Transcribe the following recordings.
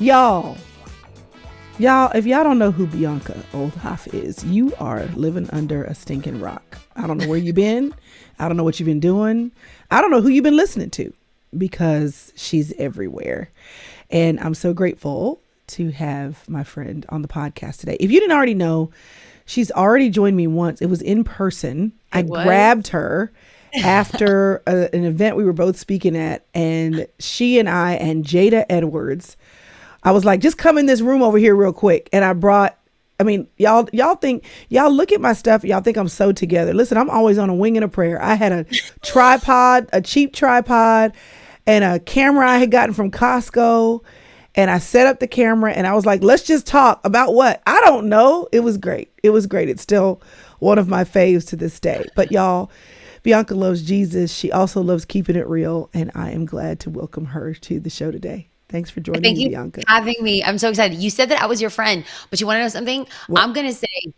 Y'all, if y'all don't know who Bianca Olthoff is, you are living under a stinking rock. I don't know where you've been. I don't know what you've been doing. I don't know who you've been listening to, because she's everywhere. And I'm so grateful to have my friend on the podcast today. If you didn't already know, she's already joined me once. It was in person. I grabbed her after an event we were both speaking at, and she and I and Jada Edwards, I was like, just come in this room over here real quick. And I brought, y'all look at my stuff. Y'all think I'm so together. Listen, I'm always on a wing and a prayer. I had a tripod, a cheap tripod, and a camera I had gotten from Costco. And I set up the camera and I was like, let's just talk about what? I don't know. It was great. It's still one of my faves to this day. But y'all, Bianca loves Jesus. She also loves keeping it real. And I am glad to welcome her to the show today. Thanks for joining me, Bianca. Thank you for having me. I'm so excited. You said that I was your friend, but you want to know something? What? I'm going to say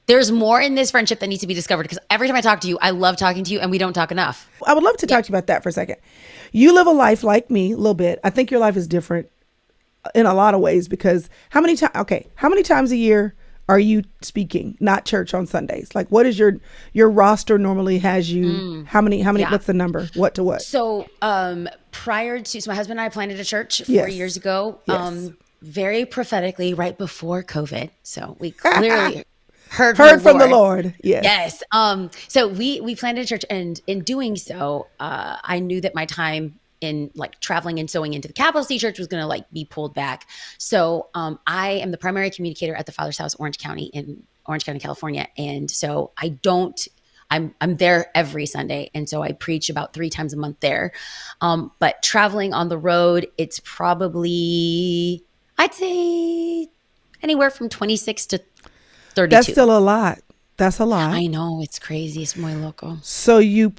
there's more in this friendship that needs to be discovered, because every time I talk to you, I love talking to you and we don't talk enough. I would love to talk to you about that for a second. You live a life like me a little bit. I think your life is different in a lot of ways, because how many times a year are you speaking, not church, on Sundays? Like, what is your roster normally has you? How many, what's the number? What to what? So, so my husband and I planted a church 4 years ago, very prophetically right before COVID. So we clearly heard from the Lord. Yes. So we planted a church, and in doing so, I knew that my time in like traveling and sewing into the Capital City Church was going to like be pulled back. So I am the primary communicator at the Father's House, Orange County, California. And so I'm there every Sunday. And so I preach about 3 times a month there. But traveling on the road, it's probably, I'd say anywhere from 26 to 32. That's still a lot. That's a lot. I know, it's crazy. It's muy loco. So you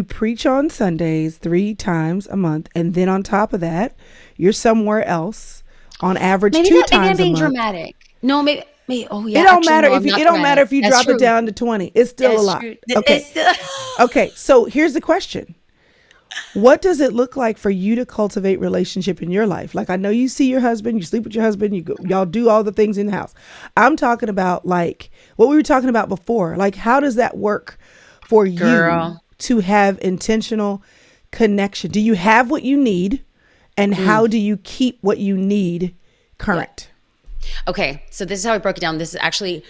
preach on Sundays 3 times a month, and then on top of that, you're somewhere else on average 2 times a month. Maybe I'm being dramatic. No, maybe. Oh yeah. It don't matter if you drop it down to 20. It's still a lot. Okay. Okay. So here's the question. What does it look like for you to cultivate relationship in your life? Like, I know you see your husband, you sleep with your husband, y'all do all the things in the house. I'm talking about like what we were talking about before. Like, how does that work for you to have intentional connection? Do you have what you need, and how do you keep what you need current? Yeah. Okay. So this is how I broke it down. This is actually,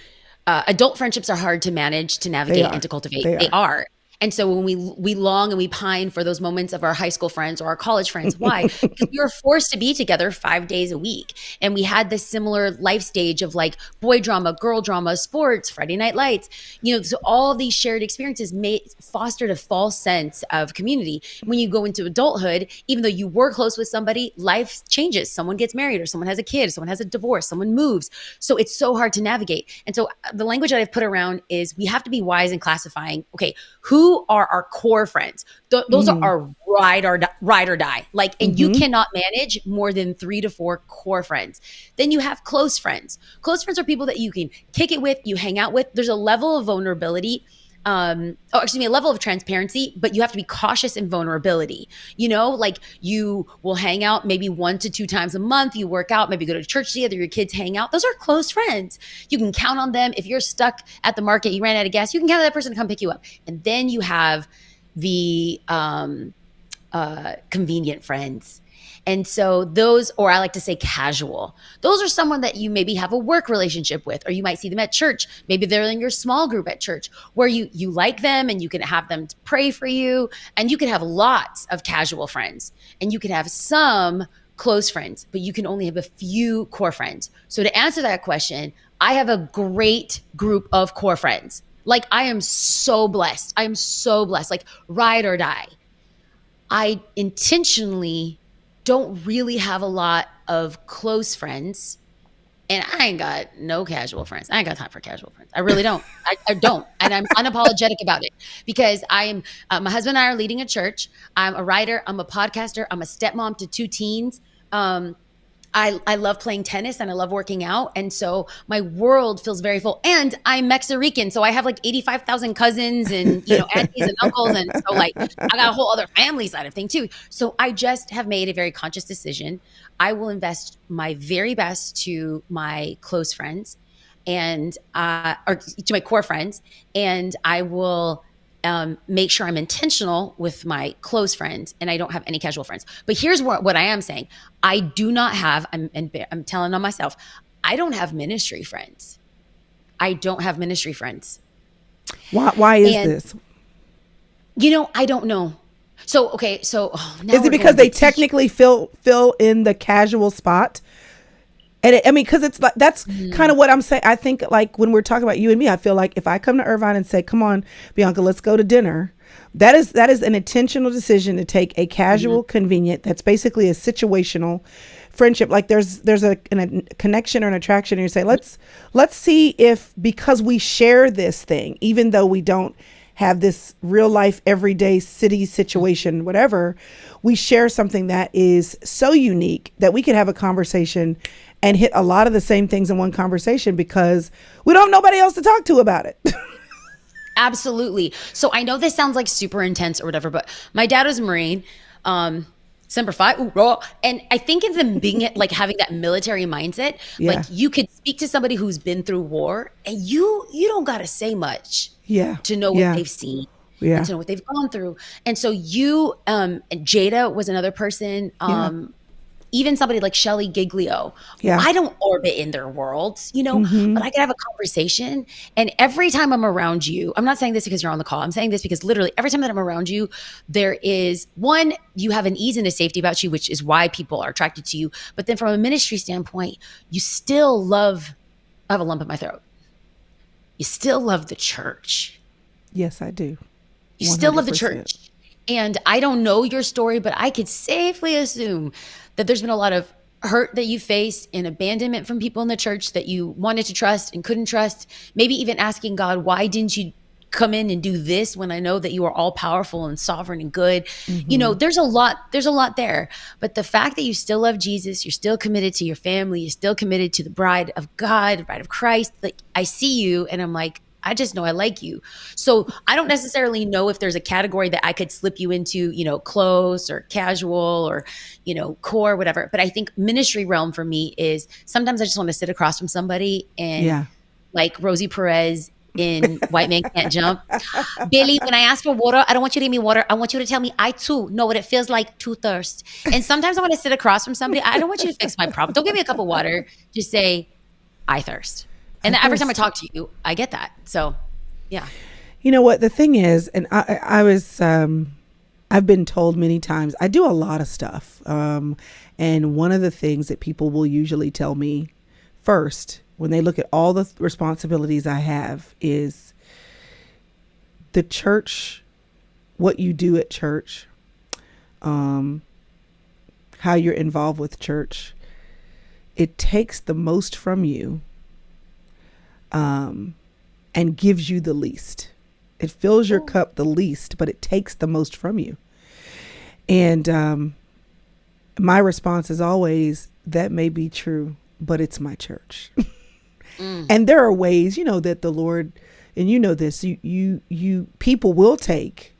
adult friendships are hard to manage, to navigate, and to cultivate. They are. And so when we long and we pine for those moments of our high school friends or our college friends, why? Because we were forced to be together 5 days a week. And we had this similar life stage of like boy drama, girl drama, sports, Friday night lights, so all of these shared experiences fostered a false sense of community. When you go into adulthood, even though you were close with somebody, life changes. Someone gets married, or someone has a kid, or someone has a divorce, someone moves. So it's so hard to navigate. And so the language that I've put around is we have to be wise in classifying, okay, who are our core friends? Those are our ride or die. Like, and you cannot manage more than 3 to 4 core friends. Then you have close friends. Close friends are people that you can kick it with, you hang out with. There's a level of vulnerability, a level of transparency, but you have to be cautious in vulnerability. Like you will hang out maybe 1 to 2 times a month. You work out, maybe go to church together, your kids hang out. Those are close friends. You can count on them. If you're stuck at the market, you ran out of gas, you can count on that person to come pick you up. And then you have the convenient friends. And so those, or I like to say casual, those are someone that you maybe have a work relationship with, or you might see them at church. Maybe they're in your small group at church where you like them and you can have them to pray for you. And you can have lots of casual friends, and you can have some close friends, but you can only have a few core friends. So to answer that question, I have a great group of core friends. Like, I am so blessed. Like, ride or die. I intentionally don't really have a lot of close friends, and I ain't got no casual friends. I ain't got time for casual friends. I really don't. I don't. And I'm unapologetic about it, because I am, my husband and I are leading a church. I'm a writer. I'm a podcaster. I'm a stepmom to 2 teens. I love playing tennis and I love working out. And so my world feels very full. And I'm Mexican. So I have like 85,000 cousins and, aunties and uncles. And so like I got a whole other family side of thing too. So I just have made a very conscious decision. I will invest my very best to my close friends and, or to my core friends. And I will make sure I'm intentional with my close friends and I don't have any casual friends. But here's what I am saying. I do not have, I'm telling on myself, I don't have ministry friends. I don't have ministry friends. Why is this? I don't know. So, okay. So now is it because they technically fill in the casual spot? And because it's like, that's kind of what I'm saying. I think like when we're talking about you and me, I feel like if I come to Irvine and say, come on, Bianca, let's go to dinner. That is an intentional decision to take a casual, convenient, that's basically a situational friendship. Like there's a connection or an attraction and you say, let's see if, because we share this thing, even though we don't have this real life, everyday city situation, whatever, we share something that is so unique that we could have a conversation and hit a lot of the same things in one conversation because we don't have nobody else to talk to about it. Absolutely. So I know this sounds like super intense or whatever, but my dad was a Marine, Semper Fi, and I think in them being like having that military mindset, like you could speak to somebody who's been through war and you don't got to say much to know what they've seen. And to know what they've gone through. And so and Jada was another person, even somebody like Shelly Giglio. I don't orbit in their worlds, but I can have a conversation. And every time I'm around you, I'm not saying this because you're on the call. I'm saying this because literally every time that I'm around you, there is one, you have an ease and a safety about you, which is why people are attracted to you. But then from a ministry standpoint, you still love, I have a lump in my throat. You still love the church. Yes, I do. 100%. You still love the church. And I don't know your story, but I could safely assume that there's been a lot of hurt that you faced and abandonment from people in the church that you wanted to trust and couldn't trust. Maybe even asking God, why didn't you come in and do this when I know that you are all powerful and sovereign and good? There's a lot there. But the fact that you still love Jesus, you're still committed to your family, you're still committed to the bride of God, the bride of Christ. Like I see you and I'm like, I just know I like you. So I don't necessarily know if there's a category that I could slip you into, close or casual or, core, whatever. But I think ministry realm for me is sometimes I just want to sit across from somebody and like Rosie Perez in White Man Can't Jump. Billy, when I ask for water, I don't want you to give me water. I want you to tell me I too know what it feels like to thirst. And sometimes I want to sit across from somebody. I don't want you to fix my problem. Don't give me a cup of water. Just say, I thirst. And every time I talk to you, I get that. So, yeah. You know what the thing is, and I've been told many times, I do a lot of stuff. And one of the things that people will usually tell me first, when they look at all the responsibilities I have, is the church, what you do at church, how you're involved with church. It takes the most from you. And gives you the least. It fills your cup the least, but it takes the most from you. And my response is always, that may be true, but it's my church. And there are ways, that the Lord, and you know this, you people will take,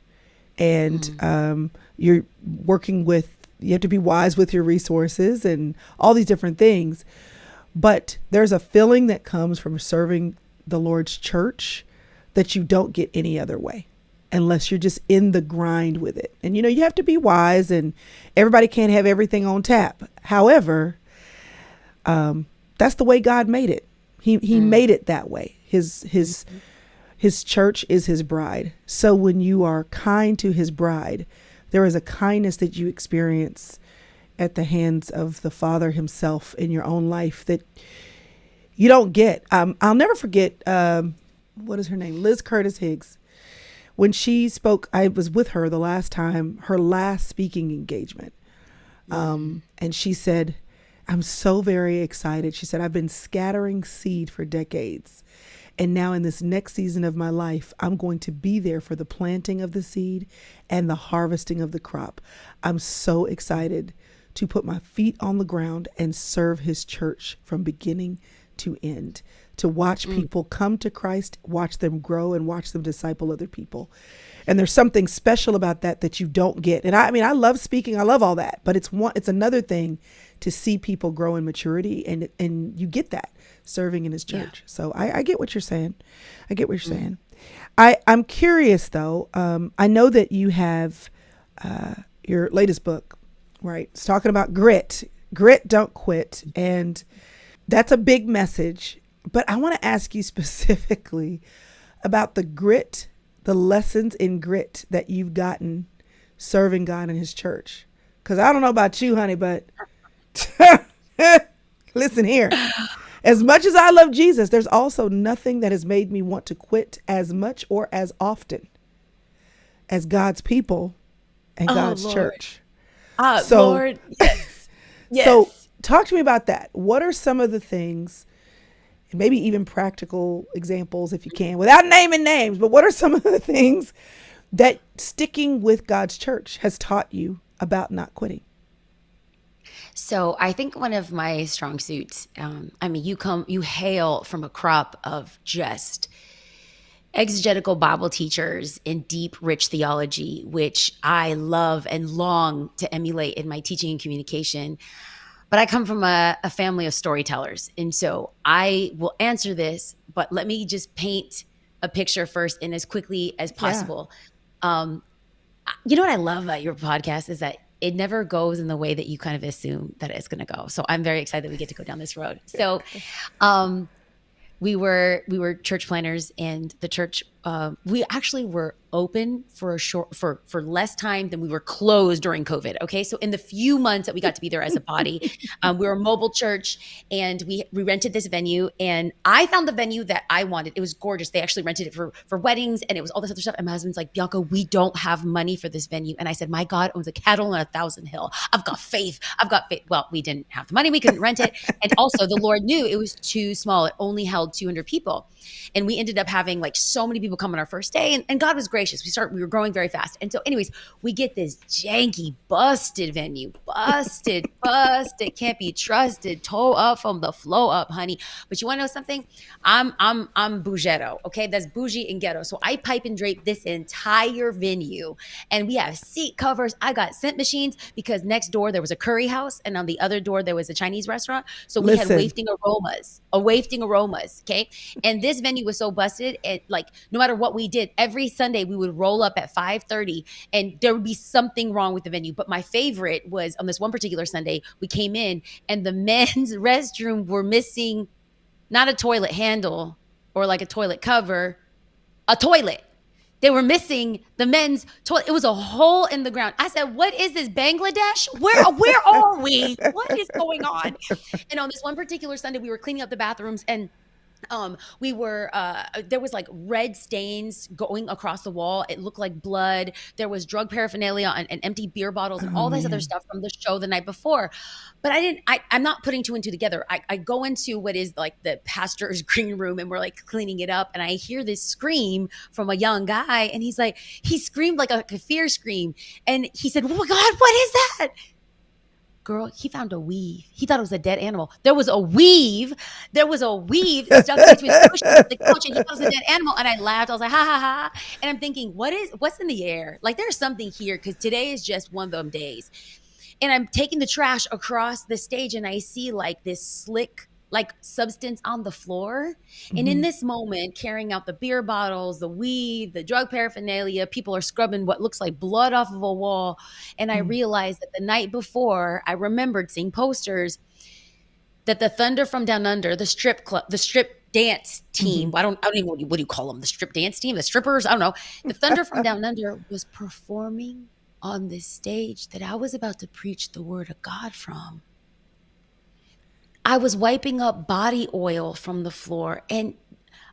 and you're working with, you have to be wise with your resources and all these different things. But there's a feeling that comes from serving the Lord's church that you don't get any other way, unless you're just in the grind with it. And, you have to be wise, and everybody can't have everything on tap. However, that's the way God made it. He made it that way. His church is his bride. So when you are kind to his bride, there is a kindness that you experience at the hands of the Father himself in your own life that you don't get. I'll never forget, what is her name? Liz Curtis Higgs. When she spoke, I was with her the last time, her last speaking engagement. And she said, I'm so very excited. She said, I've been scattering seed for decades. And now in this next season of my life, I'm going to be there for the planting of the seed and the harvesting of the crop. I'm so excited to put my feet on the ground and serve his church from beginning to end, to watch people come to Christ, watch them grow, and watch them disciple other people. And there's something special about that you don't get. And I mean, I love speaking, I love all that, but it's another thing to see people grow in maturity, and you get that serving in his church. Yeah. So I get what you're saying. I get what you're saying. I'm curious though. I know that you have your latest book, right? It's talking about grit, don't quit. And that's a big message, but I want to ask you specifically about the grit, the lessons in grit that you've gotten serving God in his church. Because I don't know about you, honey, but listen here. As much as I love Jesus, there's also nothing that has made me want to quit as much or as often as God's people and God's Lord. church. Lord, yes. Yes. So talk to me about that. What are some of the things, and maybe even practical examples if you can, without naming names, but what are some of the things that sticking with God's church has taught you about not quitting? So I think one of my strong suits, you hail from a crop of just exegetical Bible teachers in deep, rich theology, which I love and long to emulate in my teaching and communication. But I come from a family of storytellers. And so I will answer this, but let me just paint a picture first and as quickly as possible. Yeah. You know what I love about your podcast is that it never goes in the way that you kind of assume that it's going to go. So I'm very excited that we get to go down this road. So we were church planners, and the church, we actually were open for for less time than we were closed during COVID. Okay. So in the few months that we got to be there as a body, we were a mobile church, and we rented this venue, and I found the venue that I wanted. It was gorgeous. They actually rented it for weddings, and it was all this other stuff. And my husband's like, Bianca, we don't have money for this venue. And I said, my God owns a cattle on 1,000 hill. I've got faith. Well, we didn't have the money. We couldn't rent it. And also the Lord knew it was too small. It only held 200 people. And we ended up having like so many people come on our first day, and God was gracious. We were growing very fast. And so anyways, we get this janky, busted venue, busted, can't be trusted, toe up from the flow up, honey. But you want to know something? I'm bougetto. Okay. That's bougie and ghetto. So I pipe and drape this entire venue, and we have seat covers. I got scent machines because next door there was a curry house, and on the other door there was a Chinese restaurant. So we had wafting aromas. Okay. And this venue was so busted, and like no matter what we did, every Sunday we would roll up at 5:30, and there would be something wrong with the venue. But my favorite was on this one particular Sunday, we came in and the men's restroom were missing not a toilet handle or like a toilet cover, a toilet. They were missing the men's toilet. It was a hole in the ground. I said, what is this, Bangladesh? Where are we? What is going on? And on this one particular Sunday, we were cleaning up the bathrooms, and we were, there was like red stains going across the wall. It looked like blood. There was drug paraphernalia and empty beer bottles and all this other stuff from the show the night before. But I'm not putting two and two together. I go into what is like the pastor's green room, and we're like cleaning it up. And I hear this scream from a young guy, and he screamed like a fear scream. And he said, oh my God, what is that? Girl, he found a weave. He thought it was a dead animal. There was a weave stuck between the cushions of the couch, and he thought it was a dead animal. And I laughed. I was like, ha, ha, ha. And I'm thinking, what's in the air? Like, there's something here, because today is just one of them days. And I'm taking the trash across the stage, and I see like this slick like substance on the floor. Mm-hmm. And in this moment, carrying out the beer bottles, the weed, the drug paraphernalia, people are scrubbing what looks like blood off of a wall. And I realized that the night before, I remembered seeing posters that the Thunder from Down Under, the strip dance team, I don't even know, what do you call them? The strip dance team, the strippers? I don't know. The Thunder from Down Under was performing on this stage that I was about to preach the word of God from. I was wiping up body oil from the floor, and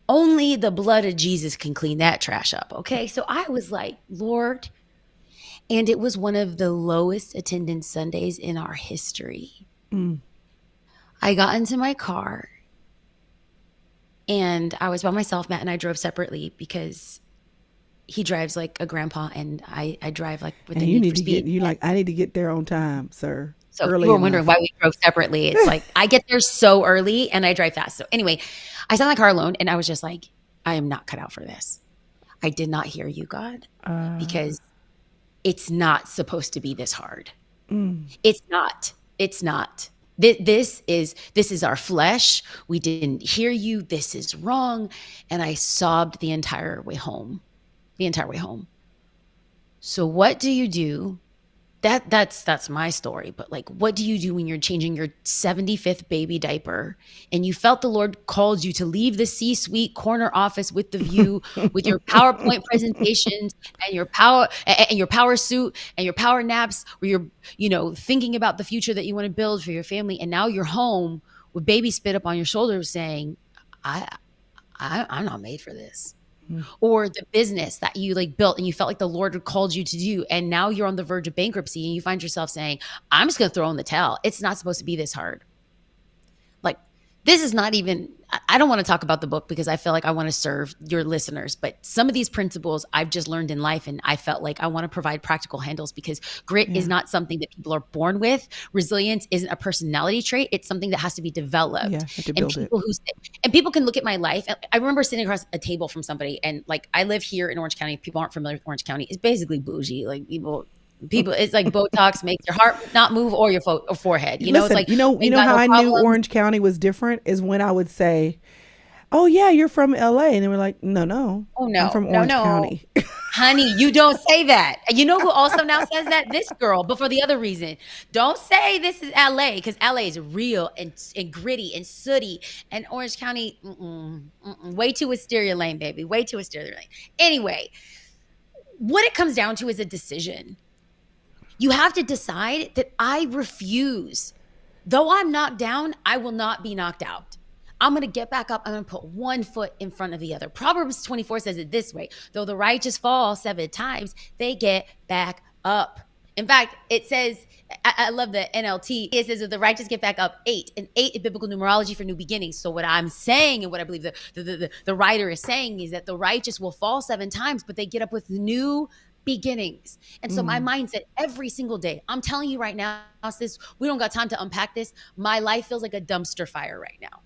only the blood of Jesus can clean that trash up. Okay. So I was like, Lord, and it was one of the lowest attendance Sundays in our history. I got into my car, and I was by myself. Matt and I drove separately because he drives like a grandpa, and I drive like with the need for speed. I need to get there on time, sir. So if early you were wondering enough. why we drove separately, it's like I get there so early and I drive fast. So anyway, I sat in my car alone and I was just like, I am not cut out for this. I did not hear you, God, because it's not supposed to be this hard. It's not. It's not. This is our flesh. We didn't hear you. This is wrong. And I sobbed the entire way home. The entire way home. So what do you do? That's my story. But like, what do you do when you're changing your 75th baby diaper and you felt the Lord called you to leave the C-suite corner office with the view, with your PowerPoint presentations and your power suit and your power naps, where you're, thinking about the future that you want to build for your family, and now you're home with baby spit up on your shoulders saying, I'm not made for this. Or the business that you like built and you felt like the Lord had called you to do, and now you're on the verge of bankruptcy and you find yourself saying, I'm just going to throw in the towel. It's not supposed to be this hard. Like, this is not even, I don't want to talk about the book because I feel like I want to serve your listeners, but some of these principles I've just learned in life, and I felt like I want to provide practical handles because grit is not something that people are born with. Resilience isn't a personality trait. It's something that has to be developed. Yeah, have to build it. And people can look at my life. I remember sitting across a table from somebody, and like, I live here in Orange County. People aren't familiar with Orange County. It's basically bougie. Like people, it's like Botox makes your heart not move or your forehead. Listen, it's like, you know how I knew Orange County was different is when I would say, oh yeah, you're from LA. And they were like, no, oh no, I'm from Orange County. Honey, you don't say that. You know who also now says that? This girl, but for the other reason. Don't say this is LA, because LA is real and gritty and sooty, and Orange County, way too Wisteria Lane, baby. Way too Wisteria Lane. Anyway, what it comes down to is a decision. You have to decide that I refuse. Though I'm knocked down, I will not be knocked out. I'm going to get back up. I'm going to put one foot in front of the other. Proverbs 24 says it this way: though the righteous fall 7 times, they get back up. In fact, it says, I love the NLT. It says that the righteous get back up 8, and 8 is biblical numerology for new beginnings. So what I'm saying, and what I believe the writer is saying, is that the righteous will fall 7 times, but they get up with new beginnings. And so my mindset every single day, I'm telling you right now, sis, we don't got time to unpack this. My life feels like a dumpster fire right now.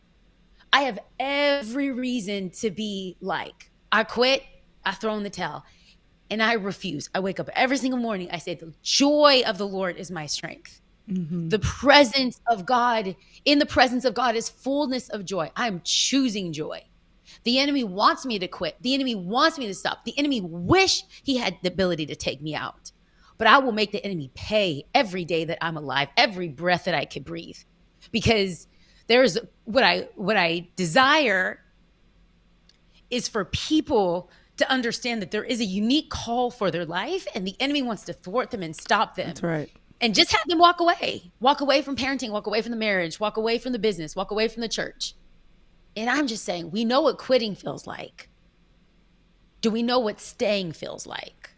I have every reason to be like, I quit, I throw in the towel, and I refuse. I wake up every single morning. I say, the joy of the Lord is my strength. The presence of God, in the presence of God is fullness of joy. I'm choosing joy. The enemy wants me to quit. The enemy wants me to stop. The enemy wish he had the ability to take me out. But I will make the enemy pay every day that I'm alive, every breath that I could breathe. Because there's what I desire is for people to understand that there is a unique call for their life, and the enemy wants to thwart them and stop them. That's right. And just have them walk away from parenting, walk away from the marriage, walk away from the business, walk away from the church. And I'm just saying, we know what quitting feels like. Do we know what staying feels like?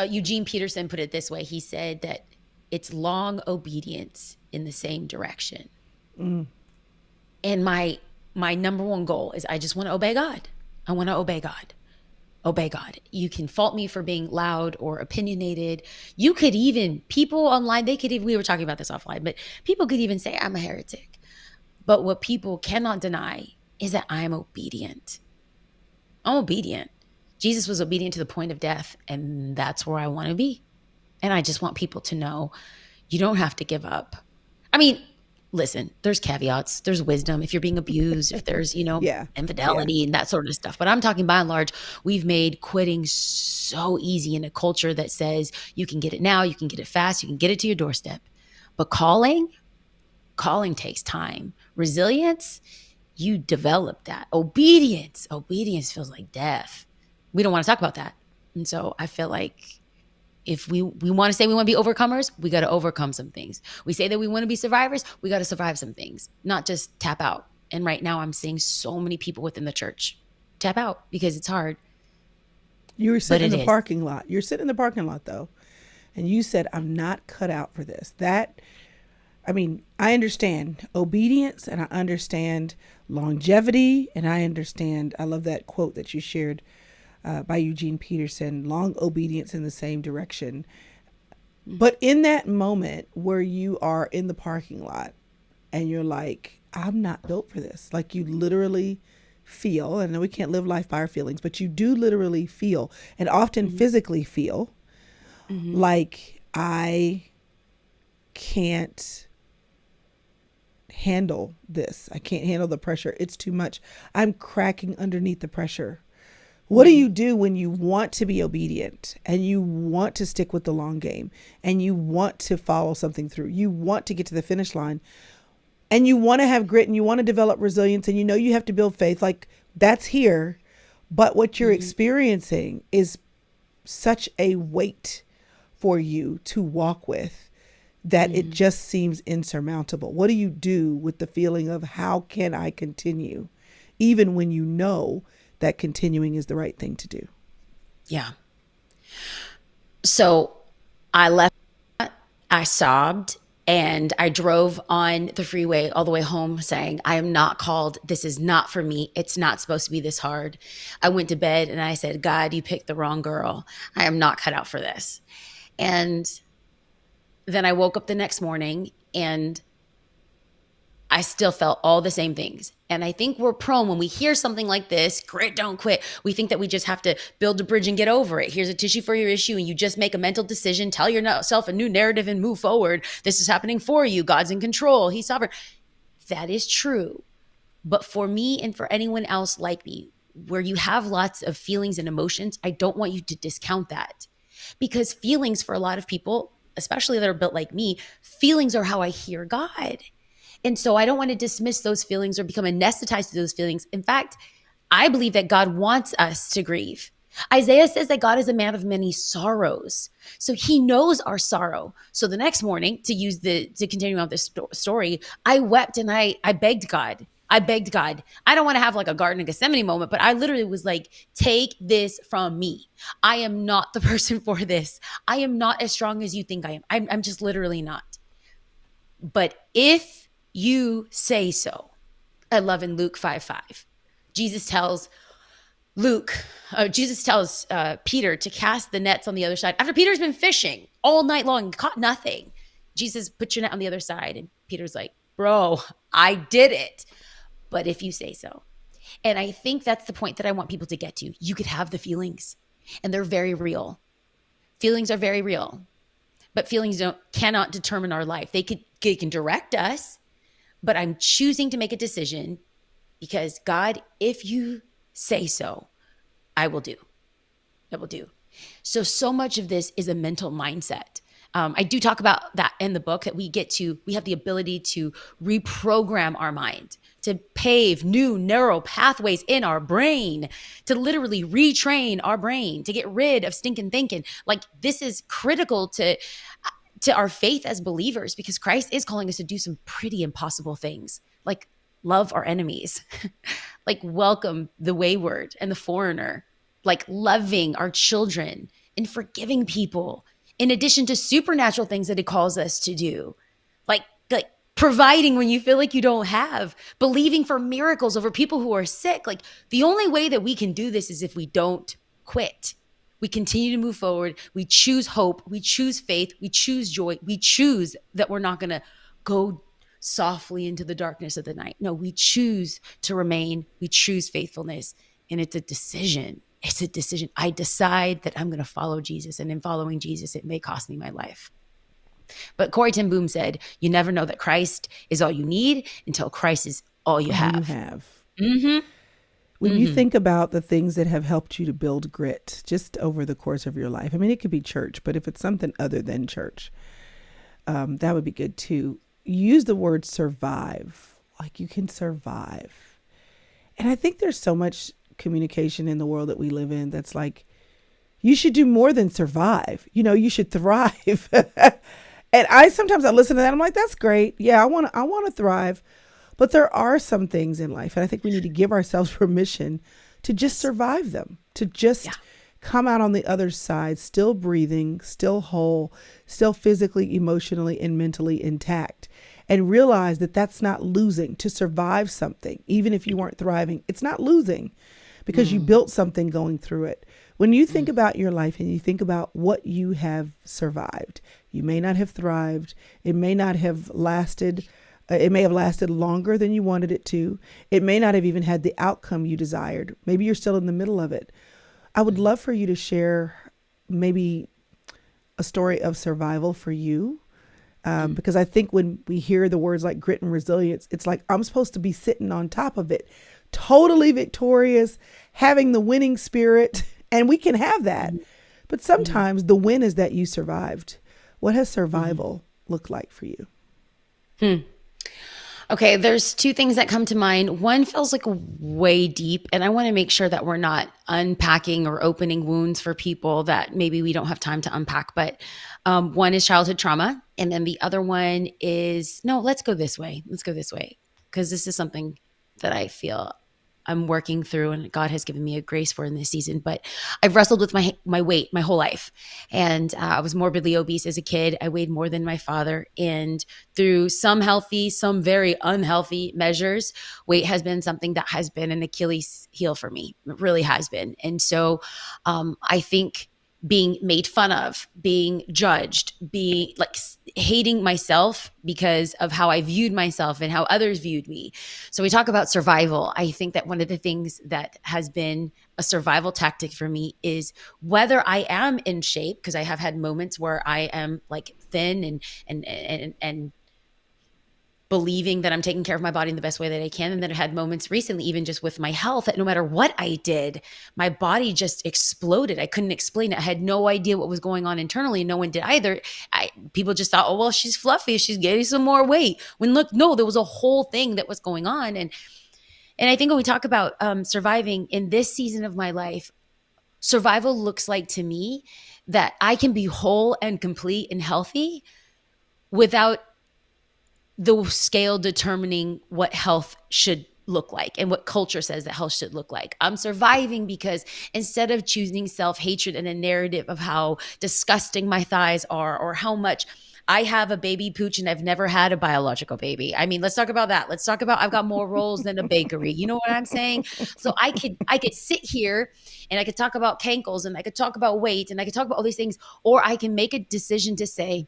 Eugene Peterson put it this way. He said that it's long obedience in the same direction. And my number one goal is I just want to obey God. I want to obey God. Obey God. You can fault me for being loud or opinionated. You could even, people online, we were talking about this offline, but people could even say I'm a heretic. But what people cannot deny is that I am obedient. I'm obedient. Jesus was obedient to the point of death, and that's where I want to be. And I just want people to know you don't have to give up. I mean, listen, there's caveats, there's wisdom. If you're being abused, if there's, infidelity and that sort of stuff. But I'm talking by and large, we've made quitting so easy in a culture that says you can get it now, you can get it fast, you can get it to your doorstep. But calling takes time. Resilience, you develop that. Obedience feels like death. We don't want to talk about that. And so I feel like if we want to say we want to be overcomers, we got to overcome some things. We say that we want to be survivors, we got to survive some things, not just tap out. And right now I'm seeing so many people within the church tap out because it's hard. You were sitting in the parking lot. You're sitting in the parking lot though. And you said, I'm not cut out for this. I understand obedience, and I understand longevity, and I love that quote that you shared by Eugene Peterson, long obedience in the same direction. But in that moment where you are in the parking lot and you're like, I'm not built for this. Like you literally feel, and we can't live life by our feelings, but you do literally feel and often physically feel like I can't handle this. I can't handle the pressure. It's too much. I'm cracking underneath the pressure. What do you do when you want to be obedient and you want to stick with the long game and you want to follow something through? You want to get to the finish line and you want to have grit and you want to develop resilience and you know you have to build faith. Like that's here. But what you're experiencing is such a weight for you to walk with that it just seems insurmountable. What do you do with the feeling of how can I continue even when you know that continuing is the right thing to do? Yeah. So I left, I sobbed, and I drove on the freeway all the way home saying, I am not called. This is not for me. It's not supposed to be this hard. I went to bed and I said, God, you picked the wrong girl. I am not cut out for this. And then I woke up the next morning and I still felt all the same things. And I think we're prone when we hear something like this, grit, don't quit. We think that we just have to build a bridge and get over it. Here's a tissue for your issue. And you just make a mental decision, tell yourself a new narrative and move forward. This is happening for you. God's in control. He's sovereign. That is true. But for me and for anyone else like me, where you have lots of feelings and emotions, I don't want you to discount that. Because feelings for a lot of people, especially that are built like me, feelings are how I hear God. And so I don't want to dismiss those feelings or become anesthetized to those feelings. In fact, I believe that God wants us to grieve. Isaiah says that God is a man of many sorrows. So he knows our sorrow. So the next morning, to continue on this story, I wept and I begged God. I begged God. I don't want to have like a Garden of Gethsemane moment, but I literally was like, take this from me. I am not the person for this. I am not as strong as you think I am. I'm just literally not. But if you say so. I love in Luke 5:5. Jesus tells Peter to cast the nets on the other side. After Peter's been fishing all night long, caught nothing. Jesus, put your net on the other side. And Peter's like, bro, I did it. But if you say so. And I think that's the point that I want people to get to. You could have the feelings and they're very real. Feelings are very real, but feelings cannot determine our life. They can direct us. But I'm choosing to make a decision because God, if you say so, I will do. I will do. So much of this is a mental mindset. I do talk about that in the book, that we have the ability to reprogram our mind, to pave new neural pathways in our brain, to literally retrain our brain, to get rid of stinking thinking. Like this is critical to our faith as believers, because Christ is calling us to do some pretty impossible things, like love our enemies, like welcome the wayward and the foreigner, like loving our children and forgiving people, in addition to supernatural things that he calls us to do, like providing when you feel like you don't have, believing for miracles over people who are sick. Like the only way that we can do this is if we don't quit. We continue to move forward. We choose hope. We choose faith. We choose joy. We choose that we're not going to go softly into the darkness of the night. No, we choose to remain. We choose faithfulness. And it's a decision. It's a decision. I decide that I'm going to follow Jesus. And in following Jesus, it may cost me my life. But Corrie ten Boom said, you never know that Christ is all you need until Christ is all you have. Mm-hmm. When you think about the things that have helped you to build grit just over the course of your life, I mean, it could be church, but if it's something other than church, that would be good too. Use the word survive, like you can survive. And I think there's so much communication in the world that we live in that's like, you should do more than survive. You should thrive. And I listen to that. I'm like, that's great. Yeah, I want to thrive. But there are some things in life, and I think we need to give ourselves permission to just survive them, to just come out on the other side, still breathing, still whole, still physically, emotionally, and mentally intact, and realize that that's not losing. To survive something, even if you weren't thriving, it's not losing because you built something going through it. When you think about your life and you think about what you have survived, you may not have thrived. It may not have lasted. It may have lasted longer than you wanted it to. It may not have even had the outcome you desired. Maybe you're still in the middle of it. I would love for you to share maybe a story of survival for you. Because I think when we hear the words like grit and resilience, it's like I'm supposed to be sitting on top of it, totally victorious, having the winning spirit, and we can have that. But sometimes the win is that you survived. What has survival looked like for you? Okay, there's two things that come to mind. One feels like way deep, and I want to make sure that we're not unpacking or opening wounds for people that maybe we don't have time to unpack. But one is childhood trauma, and then the other one is, no, let's go this way. Let's go this way, because this is something that I feel I'm working through and God has given me a grace for in this season. But I've wrestled with my weight my whole life. And I was morbidly obese as a kid. I weighed more than my father. And through some healthy, some very unhealthy measures, weight has been something that has been an Achilles heel for me. It really has been. And so I think being made fun of, being judged, being like hating myself because of how I viewed myself and how others viewed me. So we talk about survival. I think that one of the things that has been a survival tactic for me is whether I am in shape, because I have had moments where I am like thin and believing that I'm taking care of my body in the best way that I can. And then I had moments recently, even just with my health, that no matter what I did, my body just exploded. I couldn't explain it. I had no idea what was going on internally. No one did either. People just thought, oh, well, she's fluffy. She's getting some more weight. When look, no, there was a whole thing that was going on. And I think when we talk about surviving in this season of my life, survival looks like to me that I can be whole and complete and healthy without the scale determining what health should look like and what culture says that health should look like. I'm surviving because instead of choosing self-hatred and a narrative of how disgusting my thighs are or how much I have a baby pooch and I've never had a biological baby. I mean, let's talk about that. Let's talk about I've got more rolls than a bakery. You know what I'm saying? So I could sit here and I could talk about cankles and I could talk about weight and I could talk about all these things, or I can make a decision to say,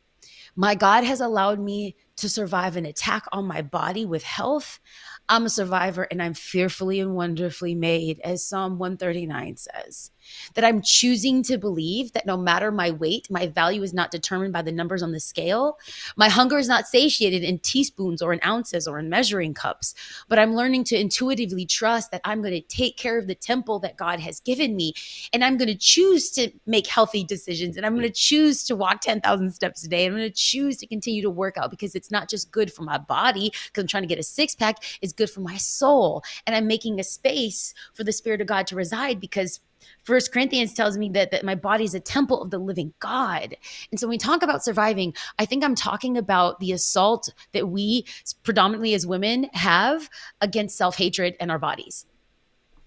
my God has allowed me to survive an attack on my body with health. I'm a survivor and I'm fearfully and wonderfully made, as Psalm 139 says. That I'm choosing to believe that no matter my weight, my value is not determined by the numbers on the scale. My hunger is not satiated in teaspoons or in ounces or in measuring cups, but I'm learning to intuitively trust that I'm going to take care of the temple that God has given me. And I'm going to choose to make healthy decisions. And I'm going to choose to walk 10,000 steps a day. I'm going to choose to continue to work out because it's not just good for my body because I'm trying to get a six pack. It's good for my soul. And I'm making a space for the Spirit of God to reside because First Corinthians tells me that my body is a temple of the living God. And so when we talk about surviving, I think I'm talking about the assault that we predominantly as women have against self-hatred and our bodies.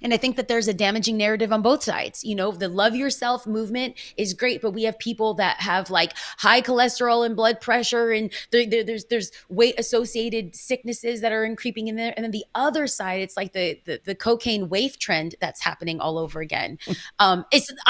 And I think that there's a damaging narrative on both sides. You know, the love yourself movement is great, but we have people that have like high cholesterol and blood pressure, and there's weight associated sicknesses that are creeping in there. And then the other side, it's like the cocaine waif trend that's happening all over again. I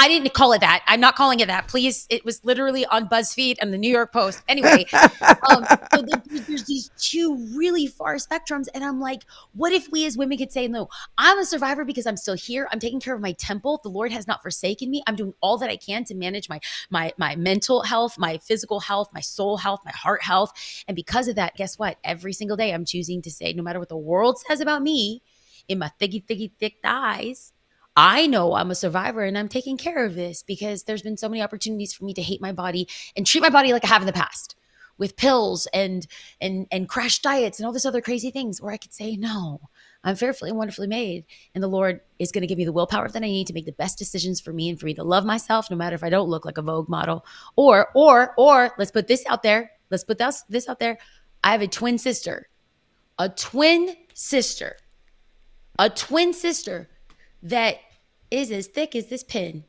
didn't call it that. I'm not calling it that. Please, it was literally on BuzzFeed and the New York Post. Anyway, so there's these two really far spectrums, and I'm like, what if we as women could say, no, I'm a survivor because I'm still here. I'm taking care of my temple. The Lord has not forsaken me. I'm doing all that I can to manage my mental health, my physical health, my soul health, my heart health. And because of that, guess what? Every single day I'm choosing to say, no matter what the world says about me in my thick thighs, I know I'm a survivor and I'm taking care of this because there's been so many opportunities for me to hate my body and treat my body like I have in the past with pills and crash diets and all this other crazy things, where I could say, no, I'm fearfully and wonderfully made. And the Lord is going to give me the willpower that I need to make the best decisions for me and for me to love myself, no matter if I don't look like a Vogue model. Or let's put this out there. Let's put this out there. I have a twin sister that is as thick as this pin.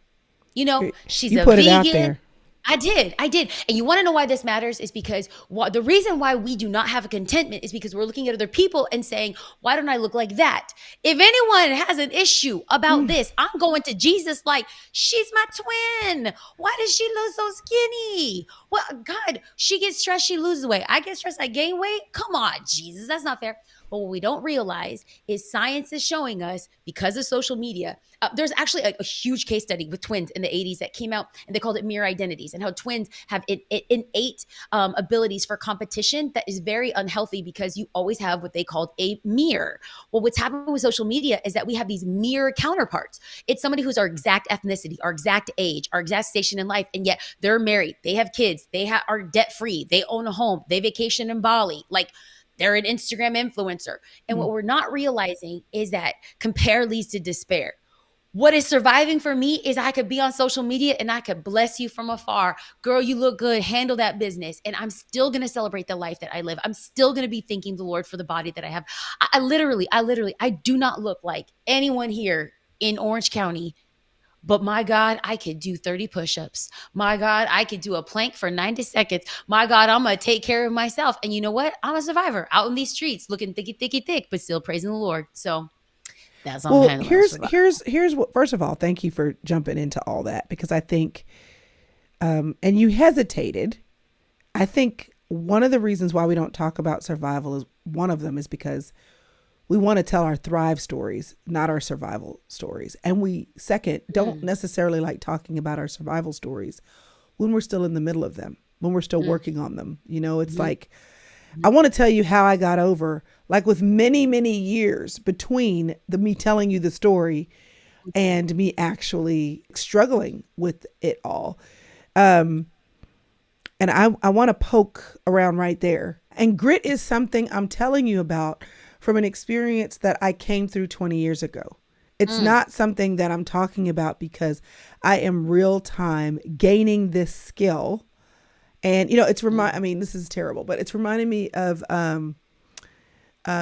You know, she's you a put vegan. it out there. I did. I did. And you want to know why this matters is because the reason why we do not have a contentment is because we're looking at other people and saying, why don't I look like that? If anyone has an issue about this, I'm going to Jesus like, she's my twin. Why does she look so skinny? Well, God, she gets stressed, she loses weight. I get stressed, I gain weight. Come on, Jesus, that's not fair. But what we don't realize is science is showing us, because of social media, there's actually a huge case study with twins in the 80s that came out, and they called it mirror identities, and how twins have innate abilities for competition that is very unhealthy because you always have what they called a mirror. Well, what's happening with social media is that we have these mirror counterparts. It's somebody who's our exact ethnicity, our exact age, our exact station in life, and yet they're married, they have kids, are debt free, they own a home, they vacation in Bali. Like, they're an Instagram influencer. And what we're not realizing is that compare leads to despair. What is surviving for me is I could be on social media and I could bless you from afar. Girl, you look good. Handle that business. And I'm still going to celebrate the life that I live. I'm still going to be thanking the Lord for the body that I have. I literally, I do not look like anyone here in Orange County. But my God, I could do 30 push-ups. My God, I could do a plank for 90 seconds. My God, I'm going to take care of myself. And you know what? I'm a survivor out in these streets looking thick, but still praising the Lord. So that's on well, here's what, first of all, thank you for jumping into all that, because I think, and you hesitated. I think one of the reasons why we don't talk about survival is one of them is because we want to tell our thrive stories, not our survival stories. And we, second, don't necessarily like talking about our survival stories when we're still in the middle of them, when we're still working on them. You know, it's like, I want to tell you how I got over, like with many, many years between me telling you the story and me actually struggling with it all. And I want to poke around right there. And grit is something I'm telling you about from an experience that I came through 20 years ago. It's not something that I'm talking about because I am real time gaining this skill. And, you know, I mean, this is terrible, but it's reminding me of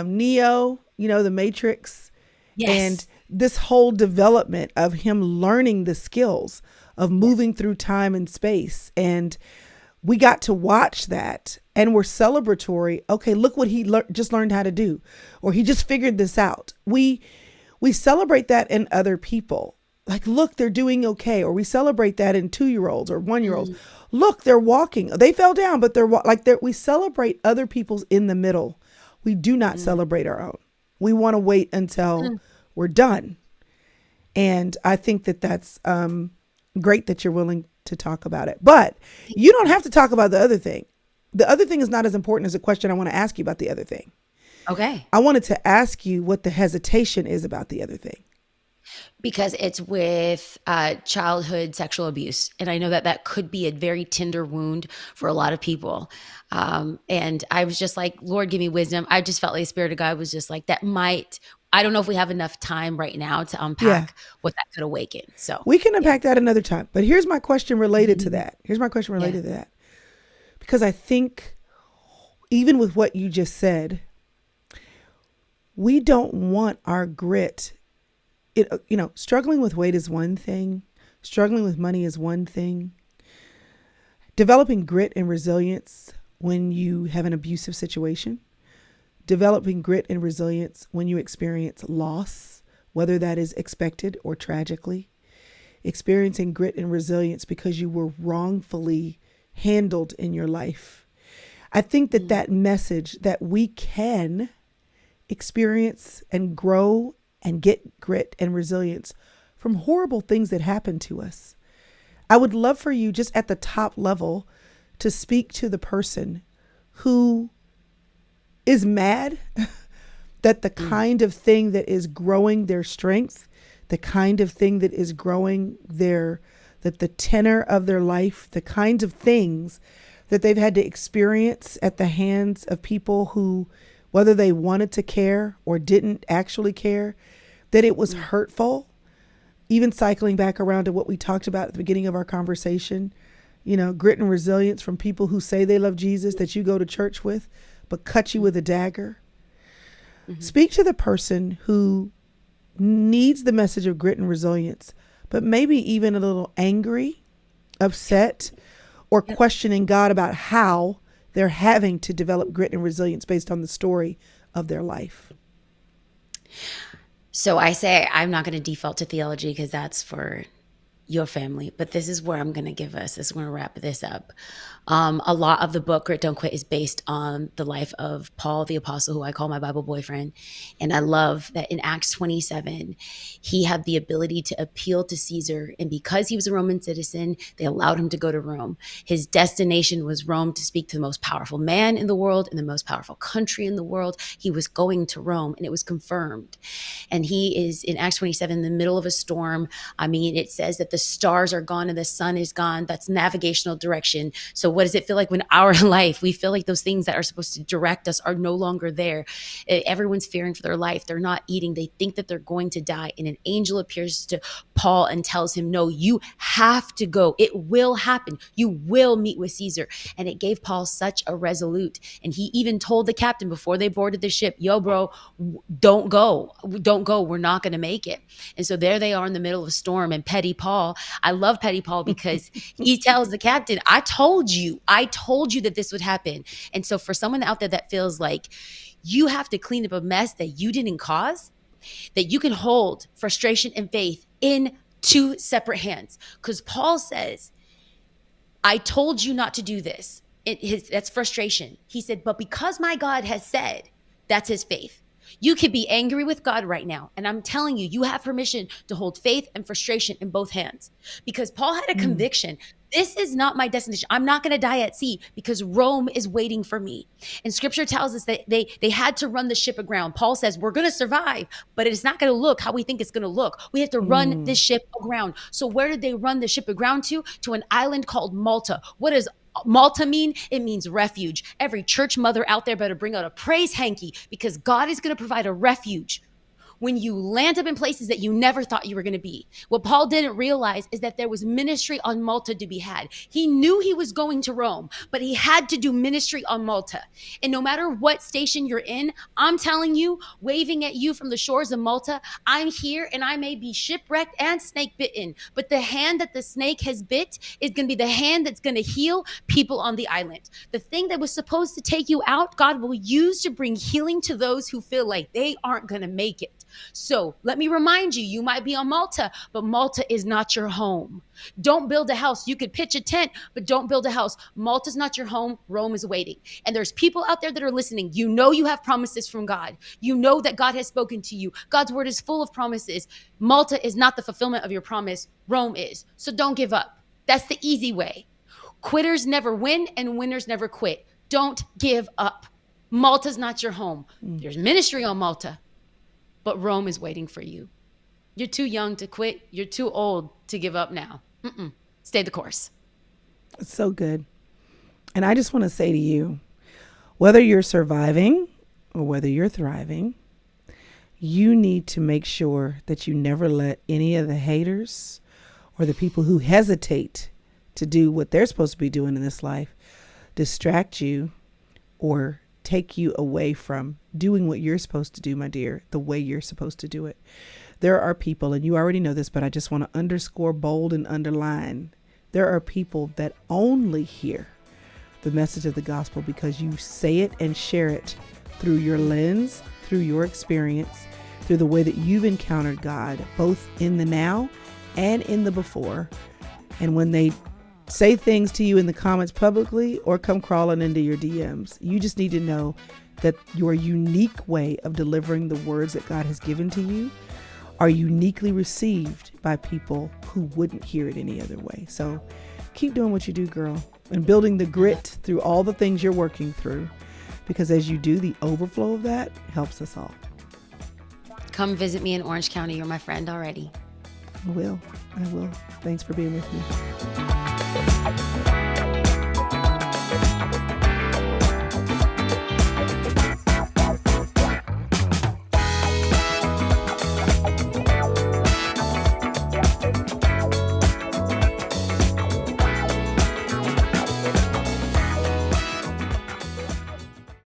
Neo, you know, the Matrix. Yes. And this whole development of him learning the skills of moving through time and space. And we got to watch that, and we're celebratory. Okay, look what he just learned how to do, or he just figured this out. We celebrate that in other people. Like, look, they're doing okay. Or we celebrate that in 2-year-olds or 1-year-olds. Look, they're walking. They fell down, but we celebrate other people's in the middle. We do not celebrate our own. We want to wait until we're done. And I think that that's great that you're willing to talk about it, but you don't have to talk about the other thing. The other thing is not as important as the question I want to ask you about the other thing. Okay. I wanted to ask you what the hesitation is about the other thing. Because it's with childhood sexual abuse. And I know that could be a very tender wound for a lot of people. And I was just like, Lord, give me wisdom. I just felt like the Spirit of God was just like, I don't know if we have enough time right now to unpack what that could awaken. So we can unpack that another time. But here's my question related to that. Because I think even with what you just said, we don't want our grit. Struggling with weight is one thing. Struggling with money is one thing. Developing grit and resilience when you have an abusive situation. Developing grit and resilience when you experience loss, whether that is expected or tragically. Experiencing grit and resilience because you were wrongfully handled in your life. I think that message that we can experience and grow and get grit and resilience from horrible things that happen to us. I would love for you just at the top level to speak to the person who is mad that the kind of thing that is growing their strength, the kind of thing that is growing that the tenor of their life, the kinds of things that they've had to experience at the hands of people who, whether they wanted to care or didn't actually care, that it was hurtful. Even cycling back around to what we talked about at the beginning of our conversation, grit and resilience from people who say they love Jesus that you go to church with, but cut you with a dagger. Speak to the person who needs the message of grit and resilience, but maybe even a little angry, upset, or questioning God about how they're having to develop grit and resilience based on the story of their life? So I say I'm not going to default to theology because that's for your family, but this is where I'm going to give us, this is going to wrap this up. A lot of the book, Grit, Don't Quit, is based on the life of Paul the Apostle, who I call my Bible boyfriend. And I love that in Acts 27, he had the ability to appeal to Caesar. And because he was a Roman citizen, they allowed him to go to Rome. His destination was Rome to speak to the most powerful man in the world and the most powerful country in the world. He was going to Rome, and it was confirmed. And he is in Acts 27 in the middle of a storm. I mean, it says that the stars are gone and the sun is gone. That's navigational direction. So what does it feel like when our life, we feel like those things that are supposed to direct us are no longer there? Everyone's fearing for their life. They're not eating. They think that they're going to die. And an angel appears to Paul and tells him, no, you have to go. It will happen. You will meet with Caesar. And it gave Paul such a resolute. And he even told the captain before they boarded the ship, yo, bro, don't go. Don't go. We're not going to make it. And so there they are in the middle of a storm. And Petty Paul, I love Petty Paul because he tells the captain, I told you that this would happen. And so for someone out there that feels like you have to clean up a mess that you didn't cause, that you can hold frustration and faith in two separate hands. Because Paul says, I told you not to do this. That's frustration. He said, but because my God has said, that's his faith. You could be angry with God right now. And I'm telling you, you have permission to hold faith and frustration in both hands. Because Paul had a conviction. This is not my destination. I'm not going to die at sea because Rome is waiting for me. And scripture tells us that they had to run the ship aground. Paul says, we're going to survive, but it's not going to look how we think it's going to look. We have to run this ship aground. So where did they run the ship aground to? To an island called Malta. What does Malta mean? It means refuge. Every church mother out there better bring out a praise hanky because God is going to provide a refuge when you land up in places that you never thought you were going to be. What Paul didn't realize is that there was ministry on Malta to be had. He knew he was going to Rome, but he had to do ministry on Malta. And no matter what station you're in, I'm telling you, waving at you from the shores of Malta, I'm here and I may be shipwrecked and snake bitten, but the hand that the snake has bit is going to be the hand that's going to heal people on the island. The thing that was supposed to take you out, God will use to bring healing to those who feel like they aren't going to make it. So let me remind you, you might be on Malta, but Malta is not your home. Don't build a house. You could pitch a tent, but don't build a house. Malta's not your home. Rome is waiting. And there's people out there that are listening. You know you have promises from God. You know that God has spoken to you. God's word is full of promises. Malta is not the fulfillment of your promise. Rome is. So don't give up. That's the easy way. Quitters never win and winners never quit. Don't give up. Malta's not your home. There's ministry on Malta. But Rome is waiting for you. You're too young to quit. You're too old to give up now. Stay the course. It's so good. And I just want to say to you, whether you're surviving or whether you're thriving, you need to make sure that you never let any of the haters or the people who hesitate to do what they're supposed to be doing in this life distract you or take you away from doing what you're supposed to do, my dear, the way you're supposed to do it. There are people, and you already know this, but I just want to underscore, bold, and underline. There are people that only hear the message of the gospel because you say it and share it through your lens, through your experience, through the way that you've encountered God, both in the now and in the before. And when they say things to you in the comments publicly or come crawling into your DMs, you just need to know that your unique way of delivering the words that God has given to you are uniquely received by people who wouldn't hear it any other way. So keep doing what you do, girl, and building the grit through all the things you're working through, because as you do, the overflow of that helps us all. Come visit me in Orange County. You're my friend already. I will. Thanks for being with me.